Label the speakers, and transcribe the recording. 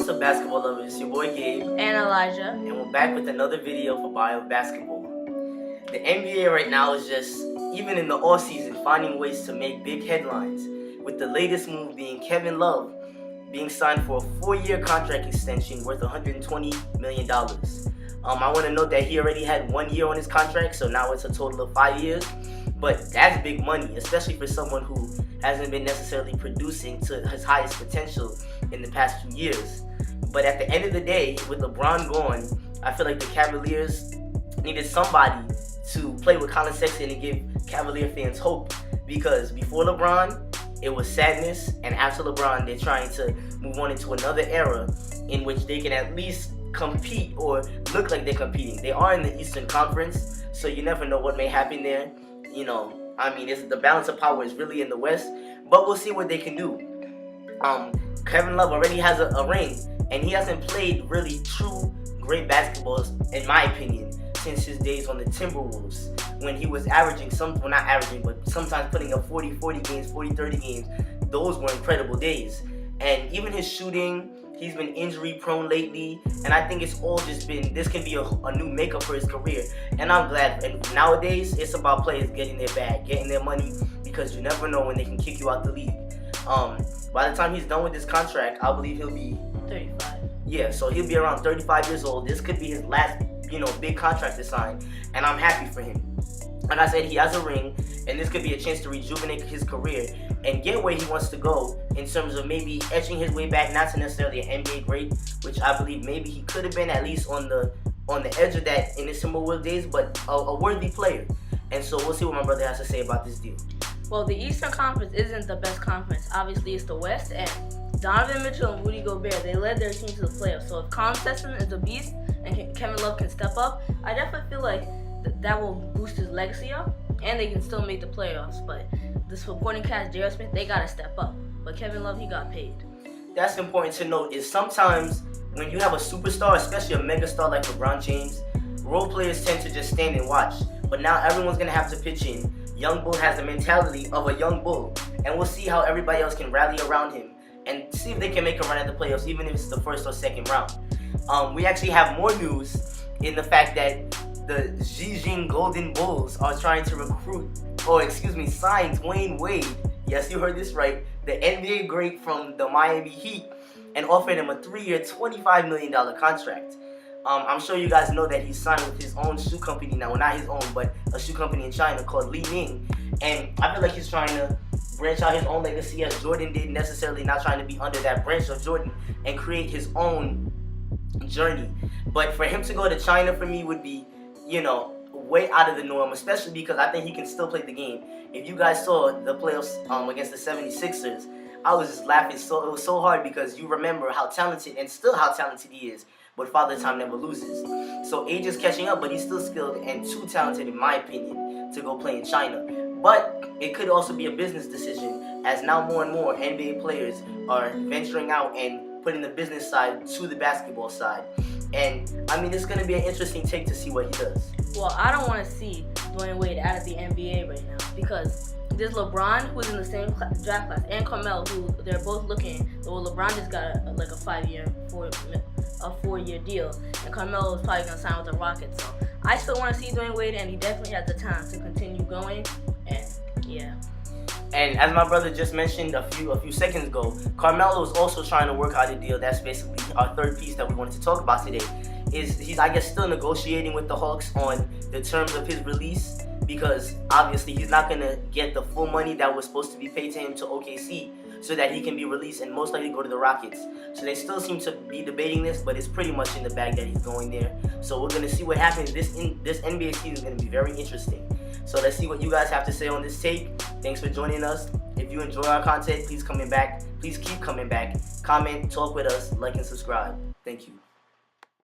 Speaker 1: what's up, basketball lovers? It's your boy Gabe
Speaker 2: and Elijah,
Speaker 1: and we're back with another video for Bio Basketball. The NBA right now is just, even in the off season, finding ways to make big headlines, with the latest move being Kevin Love being signed for a 4-year contract extension worth $120 million. I want to note that he already had 1 year on his contract, so now it's a total of 5 years. But that's big money, especially for someone who hasn't been necessarily producing to his highest potential in the past few years. But at the end of the day, with LeBron gone, I feel like the Cavaliers needed somebody to play with Colin Sexton and give Cavalier fans hope. Because before LeBron, it was sadness, and after LeBron, they're trying to move on into another era in which they can at least compete or look like they're competing. They are in the Eastern Conference, so you never know what may happen there. The balance of power is really in the West, but we'll see what they can do. Kevin Love already has a ring, and he hasn't played really true great basketball, in my opinion, since his days on the Timberwolves, when he was averaging sometimes putting up 40 games, 30 games. Those were incredible days. And even his shooting, he's been injury prone lately, and I think it's all just been, this can be a new makeup for his career, and I'm glad. And nowadays, it's about players getting their bag, getting their money, because you never know when they can kick you out the league. By the time he's done with this contract, I believe he'll be
Speaker 2: 35.
Speaker 1: Yeah, so he'll be around 35 years old. This could be his last, big contract to sign, and I'm happy for him. Like I said, he has a ring, and this could be a chance to rejuvenate his career and get where he wants to go in terms of maybe etching his way back, not to necessarily an NBA great, which I believe maybe he could have been, at least on the edge of that in his Timberwolves days, but a worthy player. And so we'll see what my brother has to say about this deal.
Speaker 2: Well, the Eastern Conference isn't the best conference. Obviously, it's the West, and Donovan Mitchell and Rudy Gobert, they led their team to the playoffs. So if Colin Sexton is a beast and Kevin Love can step up, I definitely feel like that will boost his legacy up, and they can still make the playoffs. But the supporting cast, J.R. Smith, they got to step up. But Kevin Love, he got paid.
Speaker 1: That's important to note, is sometimes when you have a superstar, especially a megastar like LeBron James, role players tend to just stand and watch. But now everyone's going to have to pitch in. Young Bull has the mentality of a young bull, and we'll see how everybody else can rally around him and see if they can make a run at the playoffs, even if it's the first or second round. We actually have more news in the fact that the Zhejiang Golden Bulls are trying to sign Dwayne Wade. Yes, you heard this right. The NBA great from the Miami Heat, and offered him a 3-year, $25 million contract. I'm sure you guys know that he's signed with his own shoe company now. Well, not his own, but a shoe company in China called Li Ning. And I feel like he's trying to branch out his own legacy as Jordan did, necessarily not trying to be under that branch of Jordan, and create his own journey. But for him to go to China, for me, would be, way out of the norm, especially because I think he can still play the game. If you guys saw the playoffs against the 76ers, I was just laughing. It was so hard because you remember how talented, and still how talented he is, but Father Time never loses. So age is catching up, but he's still skilled and too talented, in my opinion, to go play in China. But it could also be a business decision, as now more and more NBA players are venturing out and putting the business side to the basketball side. And it's going to be an interesting take to see what he does.
Speaker 2: Well, I don't want to see Dwayne Wade out of the NBA right now, because there's LeBron, who's in the same draft class, and Carmelo, who they're both looking. Well, LeBron just got a 4-year deal, and Carmelo is probably going to sign with the Rockets. So I still want to see Dwayne Wade, and he definitely has the talent to continue going. And yeah.
Speaker 1: And as my brother just mentioned a few seconds ago, Carmelo is also trying to work out a deal. That's basically our third piece that we wanted to talk about today. He's I guess still negotiating with the Hawks on the terms of his release, because obviously he's not going to get the full money that was supposed to be paid to him to OKC, so that he can be released and most likely go to the Rockets. So they still seem to be debating this, but it's pretty much in the bag that he's going there. So we're going to see what happens. This NBA season is going to be very interesting. So let's see what you guys have to say on this take. Thanks for joining us. If you enjoy our content, please keep coming back. Comment, talk with us, like and subscribe. Thank you.